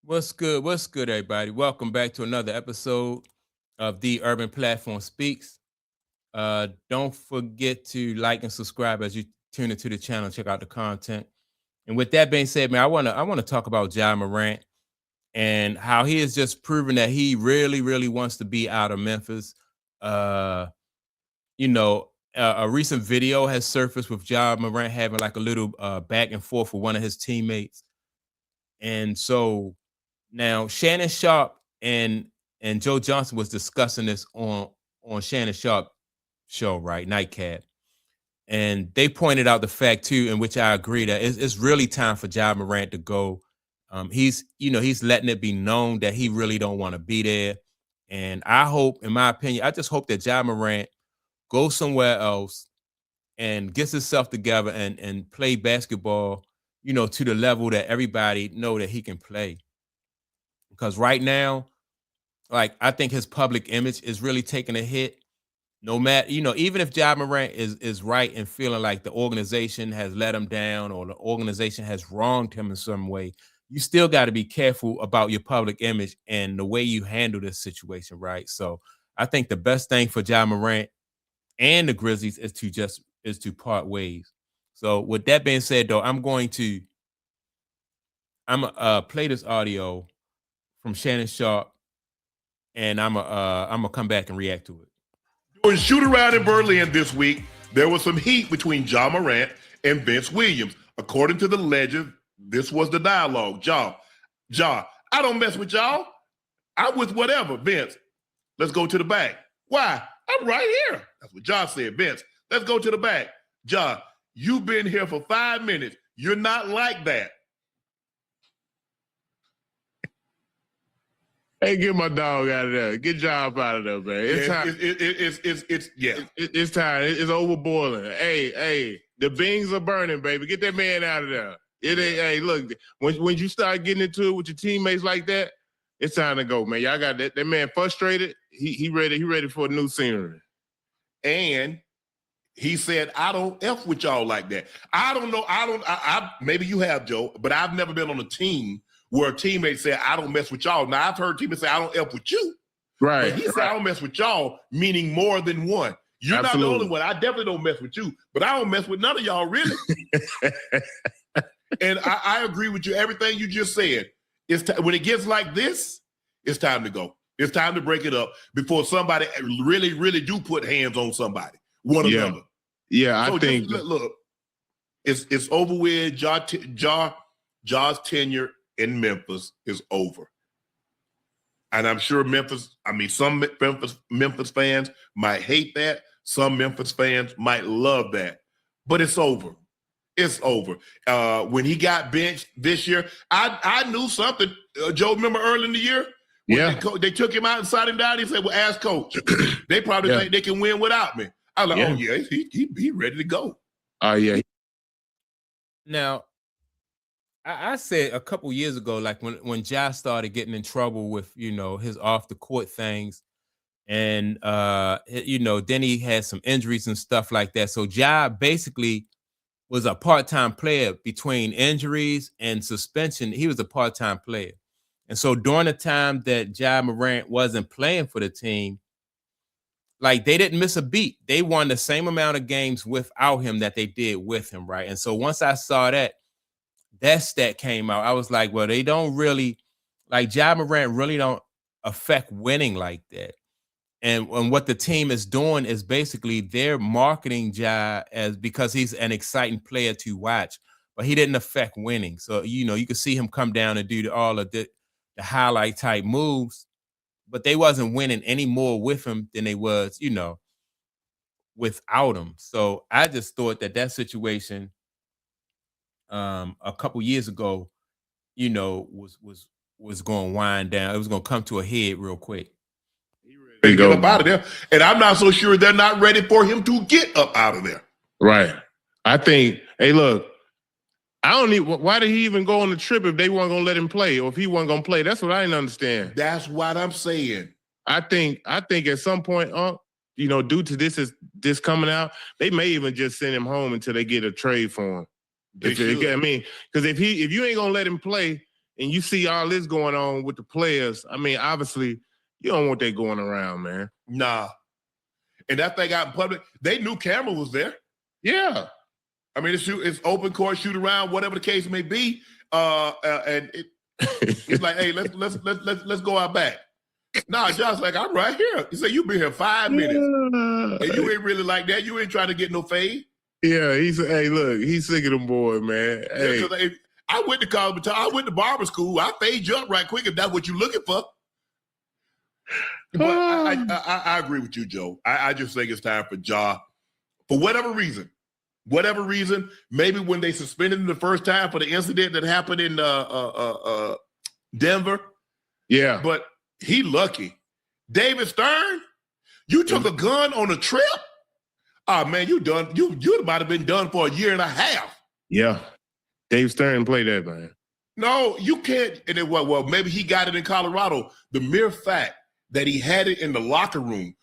What's good? What's good, everybody? Welcome back to another episode of the Urban Platform Speaks. Don't forget to like and subscribe as you tune into the channel. Check out the content. And with that being said, man, I want to talk about Ja Morant and how he has just proven that he really, really wants to be out of Memphis. Uh, a recent video has surfaced with Ja Morant having like a little back and forth with one of his teammates, and so now Shannon Sharp and Joe Johnson was discussing this on Shannon Sharp show, right? Nightcap. And they pointed out the fact too, in which I agree that it's really time for Ja Morant to go. He's letting it be known that he really don't want to be there. And I hope, in my opinion, I just hope that Ja Morant goes somewhere else and gets himself together and play basketball, to the level that everybody know that he can play. Because right now, like, I think his public image is really taking a hit. No matter, even if Ja Morant is right in feeling like the organization has let him down or the organization has wronged him in some way, you still got to be careful about your public image and the way you handle this situation, right? So I think the best thing for Ja Morant and the Grizzlies is to part ways. So with that being said, though, I'm gonna play this audio from Shannon Sharp, and I'm gonna come back and react to it. During shoot around in Berlin this week, there was some heat between Ja Morant and Vince Williams. According to the legend, this was the dialogue. Ja, I don't mess with y'all. I'm with whatever. Vince, let's go to the back. Why? I'm right here. That's what Ja said. Vince, let's go to the back. Ja, you've been here for 5 minutes. You're not like that. Hey, get my dog out of there. Get Job out of there, man. It's time. It's time. It's overboiling. Hey, the beans are burning, baby. Get that man out of there. It ain't. Hey, look, when you start getting into it with your teammates like that, it's time to go, man. Y'all got that man frustrated. He ready. He ready for a new scenery. And he said, I don't F with y'all like that. I don't know. I maybe you have, Joe, but I've never been on a team where a teammate said, I don't mess with y'all. Now, I've heard teammates say, I don't F with you. Right. But he said, I don't mess with y'all, meaning more than one. You're Absolutely. Not the only one. I definitely don't mess with you, but I don't mess with none of y'all, really. And I agree with you. Everything you just said. When it gets like this, it's time to go. It's time to break it up before somebody really, really do put hands on somebody, one another. Yeah, I think. Look, it's over with. Ja's tenure in Memphis is over. And I'm sure some Memphis fans might hate that. Some Memphis fans might love that. But it's over. It's over. When he got benched this year, I knew something. Joe, remember early in the year? Yeah. They took him out and sat him down. He said, well, ask coach. They probably think they can win without me. I was like, oh, yeah, he ready to go. Oh, yeah. Now, I said a couple years ago, like when Ja started getting in trouble with, his off the court things, and then he had some injuries and stuff like that. So Ja basically was a part-time player between injuries and suspension. He was a part-time player. And so during the time that Ja Morant wasn't playing for the team, like, they didn't miss a beat. They won the same amount of games without him that they did with him, right? And so once I saw that stat came out, I was like, well, they don't really, like, Ja Morant really don't affect winning like that. And what the team is doing is basically they're marketing Ja as, because he's an exciting player to watch, but he didn't affect winning. So, you could see him come down and do all of the highlight type moves, but they wasn't winning any more with him than they was, without him. So I just thought that situation a couple years ago, was going to wind down. It was going to come to a head real quick. Get up out of there. And I'm not so sure they're not ready for him to get up out of there. Right. I think, hey, look, why did he even go on the trip if they weren't going to let him play, or if he wasn't going to play? That's what I didn't understand. That's what I'm saying. I think at some point, due to this coming out, they may even just send him home until they get a trade for him. Because if you ain't gonna let him play, and you see all this going on with the players, I mean, obviously, you don't want that going around, man. Nah. And that thing out in public, they knew camera was there. Yeah. I mean, it's open court, shoot around, whatever the case may be. And it's like, hey, let's go out back. Nah, Josh's like, I'm right here. He said, you been here 5 minutes. And you ain't really like that. You ain't trying to get no fade. Yeah, he said, hey, look, he's sick of them boys, man. Hey. Yeah, I went to college, I went to barber school. I fade you up right quick if that's what you're looking for. But I agree with you, Joe. I just think it's time for Ja, for whatever reason, maybe when they suspended him the first time for the incident that happened in Denver. Yeah. But he lucky. David Stern, you took a gun on a trip? Oh, man, you done. You might have been done for a year and a half. Yeah. Dave Stern played that, man. No, you can't. And then, well, maybe he got it in Colorado. The mere fact that he had it in the locker room,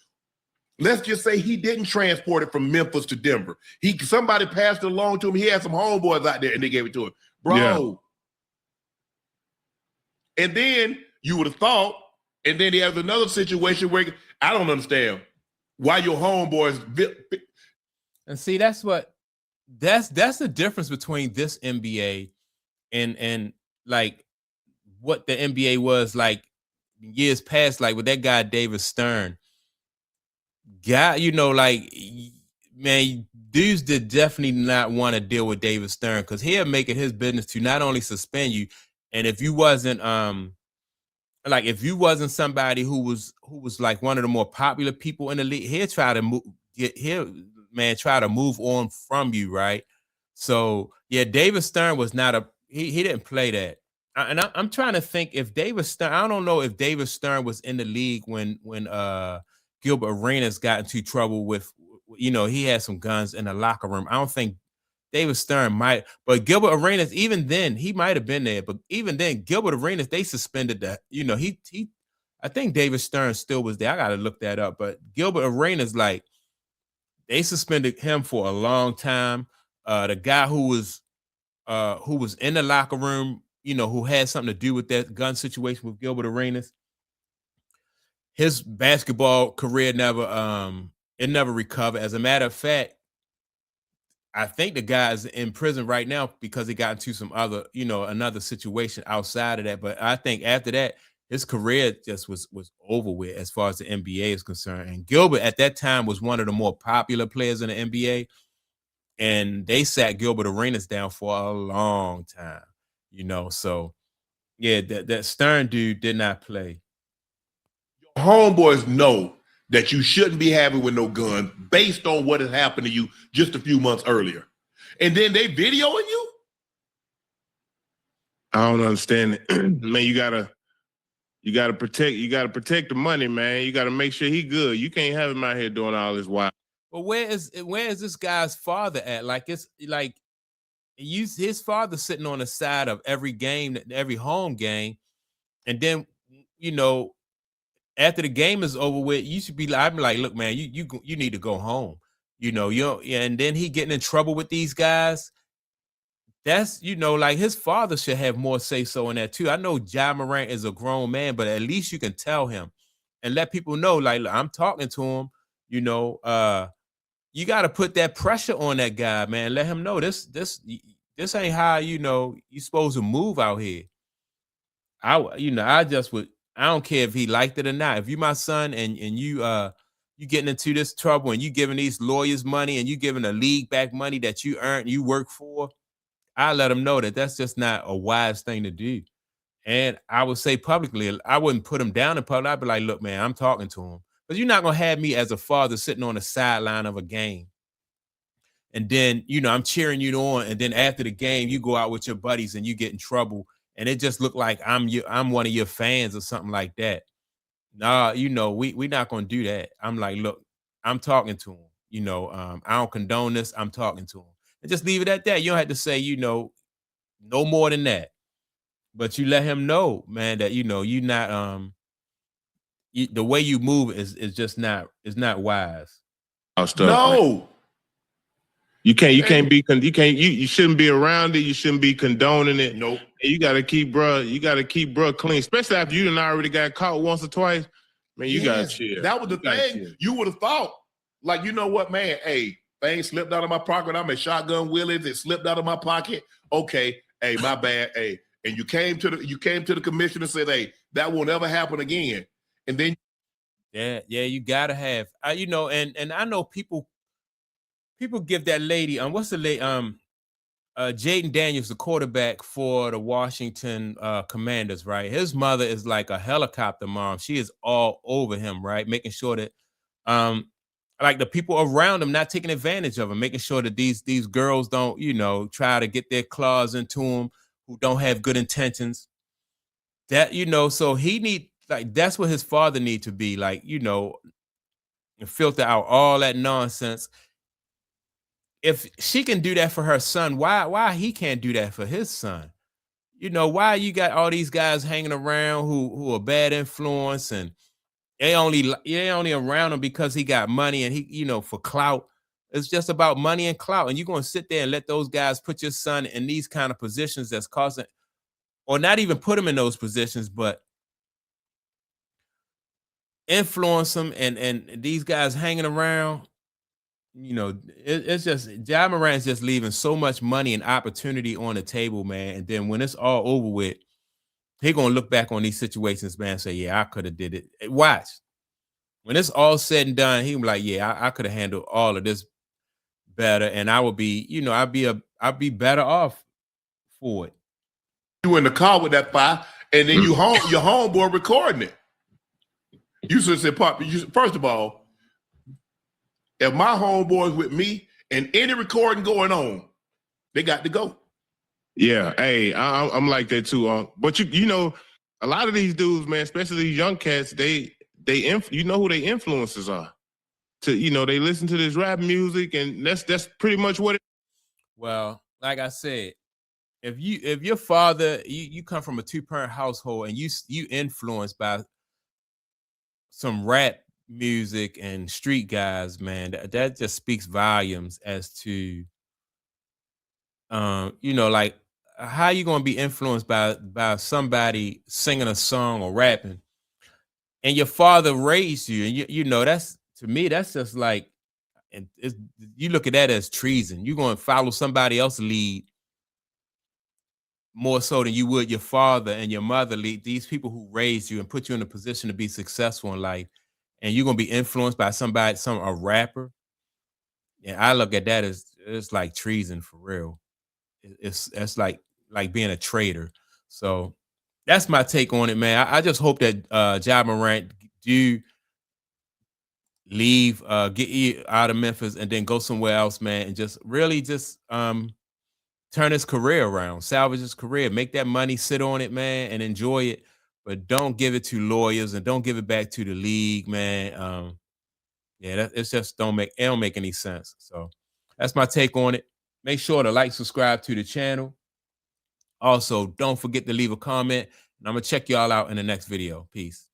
let's just say he didn't transport it from Memphis to Denver. Somebody passed it along to him. He had some homeboys out there, and they gave it to him. Bro. Yeah. And then you would have thought, and then he has another situation where I don't understand why your homeboys. And see, that's the difference between this NBA and like what the NBA was like years past, like with that guy David Stern. Guy, like, man, dudes did definitely not want to deal with David Stern because he'll make it his business to not only suspend you, and if you wasn't if you wasn't somebody who was like one of the more popular people in the league, he'll try to move on from you, right? So yeah, David Stern was not he didn't play that. And I'm trying to think if David Stern, I don't know if David Stern was in the league when Gilbert Arenas got into trouble with, he had some guns in the locker room. I don't think David Stern might, but Gilbert Arenas, even then, he might have been there. But even then, Gilbert Arenas, they suspended that. I think David Stern still was there. I got to look that up. But Gilbert Arenas, like, they suspended him for a long time. The guy who was in the locker room, who had something to do with that gun situation with Gilbert Arenas, his basketball career never recovered. As a matter of fact, I think the guy's in prison right now because he got into some other, another situation outside of that. But I think after that, his career just was over with as far as the NBA is concerned. And Gilbert at that time was one of the more popular players in the NBA. And they sat Gilbert Arenas down for a long time, So, yeah, that Stern dude did not play. Homeboys know that you shouldn't be having with no gun based on what has happened to you just a few months earlier. And then they videoing you? I don't understand it. Man, you gotta protect the money, man. You gotta make sure he good. You can't have him out here doing all this wild. Well, where is this guy's father at? Like, it's like his father sitting on the side of every game, every home game, and then after the game is over with, you should be. I'm like, look, man, you need to go home. And then he getting in trouble with these guys. That's like his father should have more say so in that too. I know Ja Morant is a grown man, but at least you can tell him and let people know, like, I'm talking to him. You got to put that pressure on that guy, man. Let him know this ain't how you're supposed to move out here. I don't care if he liked it or not. If you my son and you getting into this trouble and you giving these lawyers money and you giving the league back money that you earned, you work for, I let him know that that's just not a wise thing to do. And I would say publicly, I wouldn't put him down in public. I'd be like, look, man, I'm talking to him. Because you're not going to have me as a father sitting on the sideline of a game. And then, I'm cheering you on. And then after the game, you go out with your buddies and you get in trouble. And it just looked like I'm one of your fans or something like that. Nah, we're not going to do that. I'm like, look, I'm talking to him. I don't condone this. I'm talking to him. And just leave it at that. You don't have to say, no more than that. But you let him know, man, that, you're not, the way you move is just not wise. No. You shouldn't be around it. You shouldn't be condoning it. Nope. You gotta keep bruh clean, especially after you done already got caught once or twice. Man, you gotta chill. That was the thing. Chill. You would have thought, like, you know what, man? Hey, things slipped out of my pocket. I'm at Shotgun Willie's. It slipped out of my pocket. Okay, hey, my bad. Hey, and you came to the commission and said, hey, that won't ever happen again. And then, yeah, you gotta have, you know, and I know people give that lady, what's the lady, Jaden Daniels, the quarterback for the Washington Commanders, right? His mother is like a helicopter mom. She is all over him, right? Making sure that like the people around him not taking advantage of him, making sure that these girls don't, you know, try to get their claws into him, who don't have good intentions. That, you know, so he need, like, that's what his father need to be, like, you know, and filter out all that nonsense. If she can do that for her son, why he can't do that for his son? You know, why you got all these guys hanging around who are bad influence, and they only around him because he got money and he, you know, for clout. It's just about money and clout. And you're going to sit there and let those guys put your son in these kind of positions that's causing, or not even put him in those positions, but influence them, and these guys hanging around. You know, it's just Ja Morant's just leaving so much money and opportunity on the table, man. And then when it's all over with, he gonna look back on these situations, man, and say, "Yeah, I could have did it." Watch, when it's all said and done, he be like, "Yeah, I could have handled all of this better, and I would be, you know, I'd be better off for it." You in the car with that fire, and then your homeboy recording it. You should say, "Pop." First of all, if my homeboys with me and any recording going on, they got to go. Yeah, hey, I'm like that too. But you know, a lot of these dudes, man, especially these young cats, you know who their influences are. To, you know, they listen to this rap music, and that's pretty much what it. Well, like I said, if your father, you come from a 2-parent household and you influenced by some rap music and street guys, man, that just speaks volumes as to, you know, like, how you gonna be influenced by somebody singing a song or rapping, and your father raised you, and you know, that's, to me, that's just like, and you look at that as treason. You're gonna follow somebody else's lead more so than you would your father and your mother lead, these people who raised you and put you in a position to be successful in life, and you're gonna be influenced by a rapper. Yeah, I look at that as, it's like treason for real. It's like being a traitor. So that's my take on it, man. I just hope that Ja Morant do leave, get out of Memphis and then go somewhere else, man, and just really just turn his career around, salvage his career, make that money, sit on it, man, and enjoy it. But don't give it to lawyers and don't give it back to the league, man. Yeah, it's just don't make any sense. So that's my take on it. Make sure to like, subscribe to the channel. Also, don't forget to leave a comment, and I'm gonna check y'all out in the next video. Peace.